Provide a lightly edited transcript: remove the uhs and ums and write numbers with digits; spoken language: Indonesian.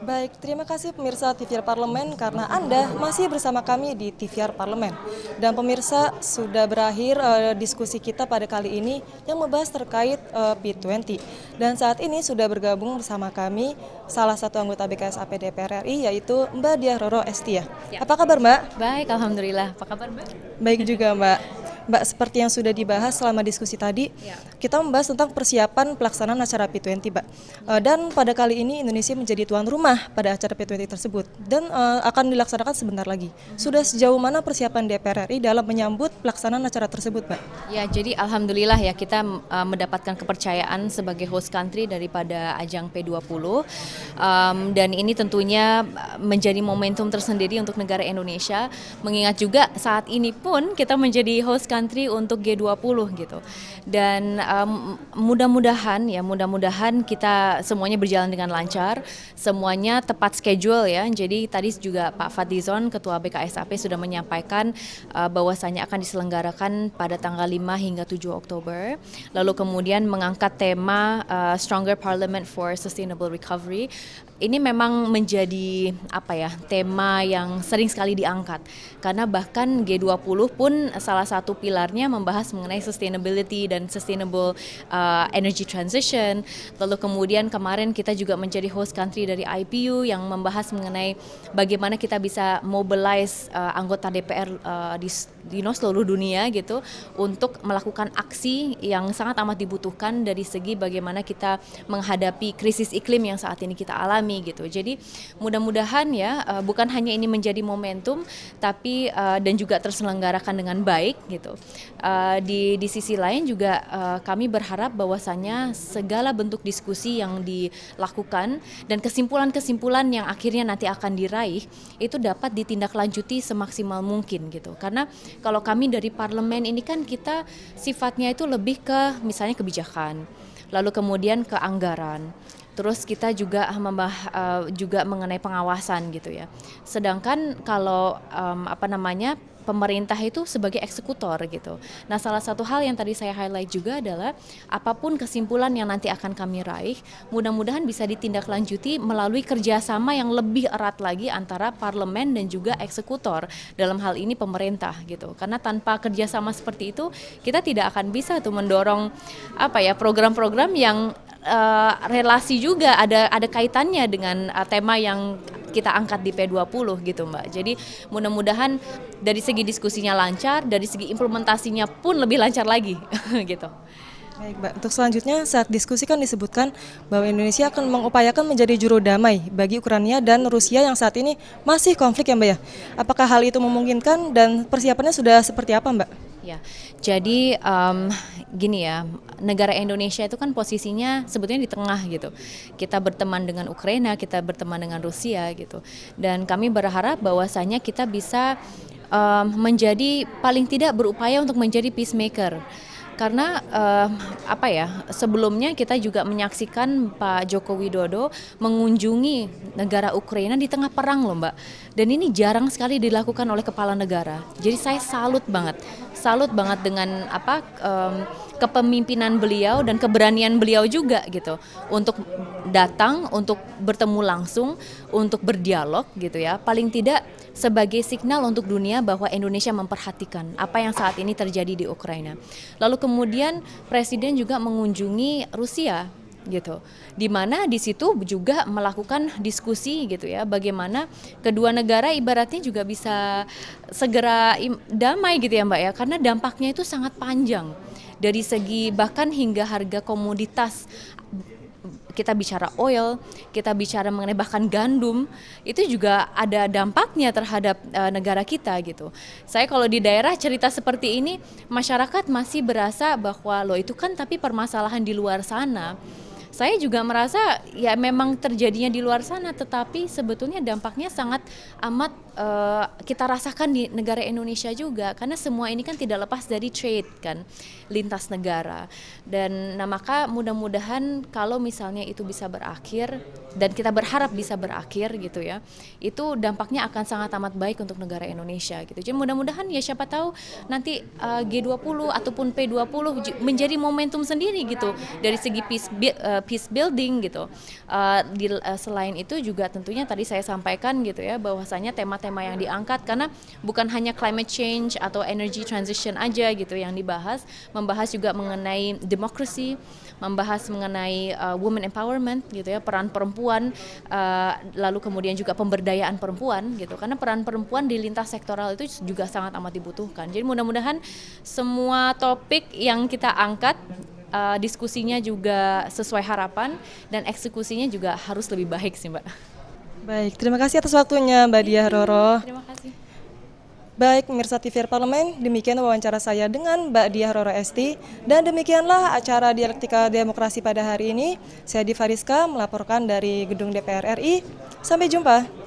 Baik, terima kasih pemirsa TVR Parlemen karena Anda masih bersama kami di TVR Parlemen. Dan pemirsa, sudah berakhir diskusi kita pada kali ini yang membahas terkait P20. Dan saat ini sudah bergabung bersama kami salah satu anggota BKSAP DPR RI yaitu Mbak Diah Roro Estia. Ya. Apa kabar Mbak? Baik, alhamdulillah. Apa kabar, Mbak? Baik juga Mbak. Mbak, seperti yang sudah dibahas selama diskusi tadi, kita membahas tentang persiapan pelaksanaan acara P20, Mbak. Dan pada kali ini Indonesia menjadi tuan rumah pada acara P20 tersebut dan akan dilaksanakan sebentar lagi. Sudah sejauh mana persiapan DPR RI dalam menyambut pelaksanaan acara tersebut, Mbak? Ya, jadi alhamdulillah ya kita mendapatkan kepercayaan sebagai host country daripada ajang P20. Dan ini tentunya menjadi momentum tersendiri untuk negara Indonesia. Mengingat juga saat ini pun kita menjadi host country untuk G20 gitu. Dan mudah-mudahan kita semuanya berjalan dengan lancar, semuanya tepat schedule ya. Jadi tadi juga Pak Fadlizon Ketua BKSAP sudah menyampaikan bahwasanya akan diselenggarakan pada tanggal 5 hingga 7 Oktober. Lalu kemudian mengangkat tema Stronger Parliament for Sustainable Recovery. Ini memang menjadi tema yang sering sekali diangkat karena bahkan G20 pun salah satu pilarnya membahas mengenai sustainability dan sustainable energy transition. Lalu kemudian kemarin kita juga menjadi host country dari IPU yang membahas mengenai bagaimana kita bisa mobilize anggota DPR di seluruh dunia gitu untuk melakukan aksi yang sangat amat dibutuhkan dari segi bagaimana kita menghadapi krisis iklim yang saat ini kita alami gitu. Jadi mudah-mudahan ya bukan hanya ini menjadi momentum tapi dan juga terselenggarakan dengan baik gitu. Di sisi lain juga kami berharap bahwasannya segala bentuk diskusi yang dilakukan dan kesimpulan-kesimpulan yang akhirnya nanti akan diraih itu dapat ditindaklanjuti semaksimal mungkin gitu. Karena kalau kami dari parlemen ini kan kita sifatnya itu lebih ke misalnya kebijakan, lalu kemudian ke anggaran. Terus kita juga juga mengenai pengawasan gitu ya. Sedangkan kalau pemerintah itu sebagai eksekutor gitu. Nah, salah satu hal yang tadi saya highlight juga adalah apapun kesimpulan yang nanti akan kami raih, mudah-mudahan bisa ditindaklanjuti melalui kerjasama yang lebih erat lagi antara parlemen dan juga eksekutor, dalam hal ini pemerintah gitu. Karena tanpa kerjasama seperti itu, kita tidak akan bisa tuh mendorong program-program yang relasi juga ada kaitannya dengan tema yang kita angkat di P20 gitu Mbak. Jadi mudah-mudahan dari segi diskusinya lancar, dari segi implementasinya pun lebih lancar lagi gitu. Baik Mbak, untuk selanjutnya saat diskusi kan disebutkan bahwa Indonesia akan mengupayakan menjadi juru damai bagi Ukraina dan Rusia yang saat ini masih konflik ya Mbak ya. Apakah hal itu memungkinkan dan persiapannya sudah seperti apa Mbak? Ya, jadi gini ya, negara Indonesia itu kan posisinya sebetulnya di tengah gitu. Kita berteman dengan Ukraina, kita berteman dengan Rusia gitu. Dan kami berharap bahwasanya kita bisa menjadi paling tidak berupaya untuk menjadi peacemaker. Karena sebelumnya kita juga menyaksikan Pak Joko Widodo mengunjungi negara Ukraina di tengah perang loh Mbak. Dan ini jarang sekali dilakukan oleh kepala negara. Jadi saya salut banget dengan kepemimpinan beliau dan keberanian beliau juga gitu untuk datang, untuk bertemu langsung, untuk berdialog gitu ya. Paling tidak sebagai signal untuk dunia bahwa Indonesia memperhatikan apa yang saat ini terjadi di Ukraina. Lalu kemudian Presiden juga mengunjungi Rusia gitu, di mana di situ juga melakukan diskusi gitu ya, bagaimana kedua negara ibaratnya juga bisa segera damai gitu ya Mbak ya, karena dampaknya itu sangat panjang dari segi bahkan hingga harga komoditas. Kita bicara oil, kita bicara mengenai bahkan gandum, itu juga ada dampaknya terhadap negara kita gitu. Saya kalau di daerah cerita seperti ini, masyarakat masih berasa bahwa loh itu kan tapi permasalahan di luar sana. Saya juga merasa ya memang terjadinya di luar sana, tetapi sebetulnya dampaknya sangat amat kita rasakan di negara Indonesia juga, karena semua ini kan tidak lepas dari trade kan, lintas negara. Dan maka mudah-mudahan kalau misalnya itu bisa berakhir, dan kita berharap bisa berakhir gitu ya, itu dampaknya akan sangat amat baik untuk negara Indonesia gitu. Jadi mudah-mudahan ya siapa tahu nanti G20 ataupun P20 menjadi momentum sendiri gitu dari segi peace building gitu. Selain itu juga tentunya tadi saya sampaikan gitu ya, bahwasanya tema-tema yang diangkat karena bukan hanya climate change atau energy transition aja gitu yang dibahas, membahas juga mengenai demokrasi, membahas mengenai women empowerment gitu ya, peran perempuan, lalu kemudian juga pemberdayaan perempuan gitu, karena peran perempuan di lintas sektoral itu juga sangat amat dibutuhkan. Jadi mudah-mudahan semua topik yang kita angkat, diskusinya juga sesuai harapan dan eksekusinya juga harus lebih baik sih Mbak. Baik, terima kasih atas waktunya Mbak Diah Roro. Terima kasih. Baik, pemirsa TVR Parlemen, demikian wawancara saya dengan Mbak Diah Roro Esti. Dan demikianlah acara Dialektika Demokrasi pada hari ini. Saya Diva Rizka melaporkan dari Gedung DPR RI. Sampai jumpa.